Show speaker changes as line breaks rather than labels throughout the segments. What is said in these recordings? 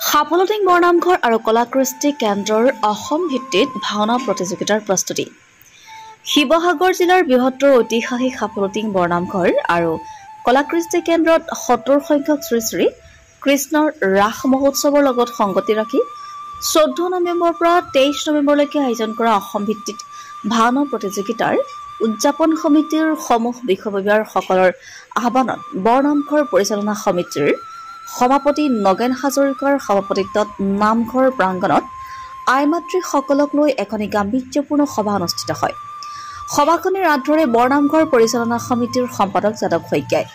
সাফলটিং বৰনামঘৰ আৰু কলাকৃষ্টি কেন্দ্ৰৰ অসম ভিত্তিত ভাওনা প্ৰতিযোগিতাৰ প্ৰস্তুতি। শিৱসাগৰ জিলাৰ বৃহত্তৰ ঐতিহাসিক সাফলটিং বৰনামঘৰ আৰু কলাকৃষ্টি কেন্দ্ৰত ৭০ সংখ্যক শ্ৰী শ্ৰী কৃষ্ণৰ ৰাস মহোৎসৱৰ লগত সংগতি ৰাখি ১৪ নৱেম্বৰৰ পৰা ২৩ নৱেম্বৰলৈকে আয়োজন কৰা অসম ভিত্তিত ভাওনা প্ৰতিযোগিতাৰ উদযাপন সমিতিৰ সমূহ বিষয়ববীয়াসকলৰ আহ্বানত বৰনামঘৰ পৰিচালনা সমিতিৰ সভাপতি নগেন হাজৰিকাৰ সভাপতিত্বত নামঘৰ প্ৰাংগণত আইমাতৃসকলক লৈ এখনি গাম্ভীৰ্যপূৰ্ণ সভা অনুষ্ঠিত হয়। সভাখনিৰ আঁতৰে বৰনামঘৰ পৰিচালনা সমিতিৰ সম্পাদক যাদৱ শইকীয়াই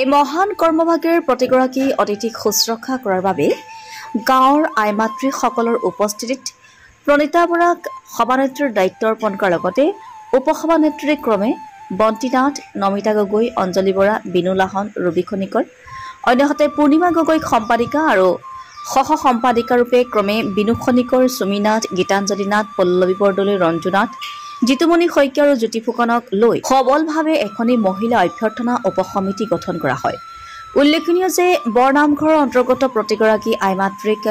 এই মহান কৰ্মভাগীৰ প্ৰতিগৰাকী অতিথিক শুশ্ৰূষা কৰাৰ বাবে গাঁৱৰ আইমাতৃসকলৰ উপস্থিতিত প্ৰণীতা বৰাক সভানেত্ৰীৰ দায়িত্ব অৰ্পণ কৰাৰ লগতে উপসভানেত্ৰী ক্ৰমে বন্তিনাথ, নমিতা গগৈ, অঞ্জলি বৰা, বিনু লাহন, ৰবি খনিকৰ, অন্যহাতে পূৰ্ণিমা গগৈক সম্পাদিকা আৰু সহ সম্পাদিকাৰূপে ক্ৰমে বিনু খনিকৰ, সুমিনাথ, গীতাঞ্জলি নাথ, পল্লৱী বৰদলৈ, ৰঞ্জু নাথ, জিতুমণি শইকীয়া আৰু জ্যোতি ফুকনক লৈ সবলভাৱে এখনি মহিলা অভ্যৰ্থনা উপসমিতি গঠন কৰা হয়। উল্লেখনীয় যে বৰনামঘৰৰ অন্তৰ্গত প্ৰতিগৰাকী আইমাতৃক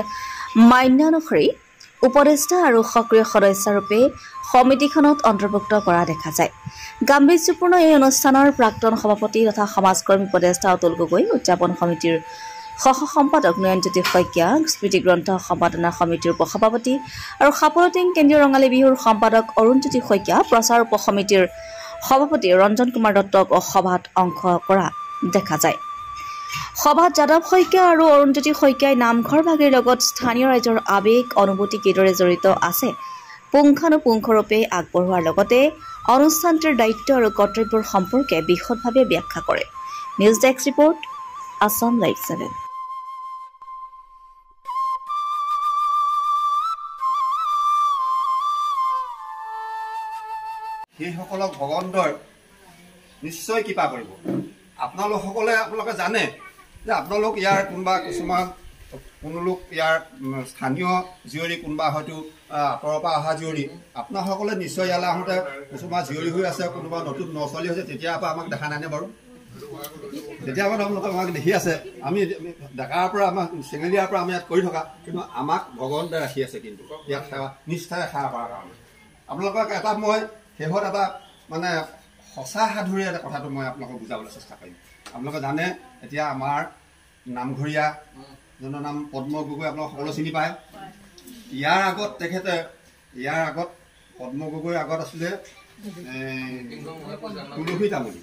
মান্যানুসৰি উপদেষ্টা আৰু সক্ৰিয় সদস্যৰূপে সমিতিখনত অন্তৰ্ভুক্ত কৰা দেখা যায়। গাম্ভীৰ্যপূৰ্ণ এই অনুষ্ঠানৰ প্ৰাক্তন সভাপতি তথা সমাজকৰ্মী উপদেষ্টা অতুল গগৈ, উদযাপন সমিতিৰ সহ সম্পাদক নয়নজ্যোতি শইকীয়া, স্মৃতিগ্ৰন্থ সম্পাদনা সমিতিৰ উপসভাপতি আৰু সাফলটিং কেন্দ্ৰীয় ৰঙালী বিহুৰ সম্পাদক অৰুণজ্যোতি শইকীয়া, প্ৰচাৰ উপসমিতিৰ সভাপতি ৰঞ্জন কুমাৰ দত্তক সভাত অংশ কৰা দেখা যায়। সভাত যাদৱ শইকীয়া আৰু অৰুণজ্যোতি শইকীয়াই নামঘৰ ভাগিৰ লগত স্থানীয় ৰাইজৰ আৱেগ অনুভূতি কিদৰে জড়িত আছে পুংখানুপুংখৰূপে আগবঢ়োৱাৰ লগতে অনুষ্ঠানটিৰ দায়িত্ব আৰু কৰ্তব্যৰ সম্পৰ্কে বিশদভাৱে ব্যাখ্যা কৰে। News desk report, Assam live 7।
সেইসকলক ভগৱন্তই নিশ্চয় কৃপা কৰিব। আপোনালোকে জানে যে আপোনালোক ইয়াৰ কোনো লোক ইয়াৰ স্থানীয় জীয়ৰী, কোনোবা হয়তো আঁতৰৰ পৰা অহা জীয়ৰী। আপোনালোকসকলে নিশ্চয় ইয়ালৈ আহোঁতে কিছুমান জীয়ৰী হৈ আছে, কোনোবা নতুন নছোৱালী হৈছে, তেতিয়াৰ পৰা আমাক দেখা নাইনে বাৰু? তেতিয়া আপোনালোকে আমাক দেখি আছে, আমি ডেকাৰ পৰা আমাক চেঙেলীয়াৰ পৰা আমি ইয়াত কৰি থকা, কিন্তু আমাক ভগৱন্তই ৰাখি আছে কিন্তু ইয়াত সেৱা নিষ্ঠাৰে সেৱা কৰাৰ কাৰণে। আপোনালোকক এটা মই শেষত এটা মানে সঁচা সাধুৰে এটা কথাটো মই আপোনালোকক বুজাবলৈ চেষ্টা কৰিম। আপোনালোকে জানে এতিয়া আমাৰ নামঘৰীয়া জনৰ নাম পদ্ম গগৈ, আপোনালোক সকলো চিনি পায়। ইয়াৰ আগত পদ্ম গগৈৰ আগত আছিলে তুলসী তামুলী।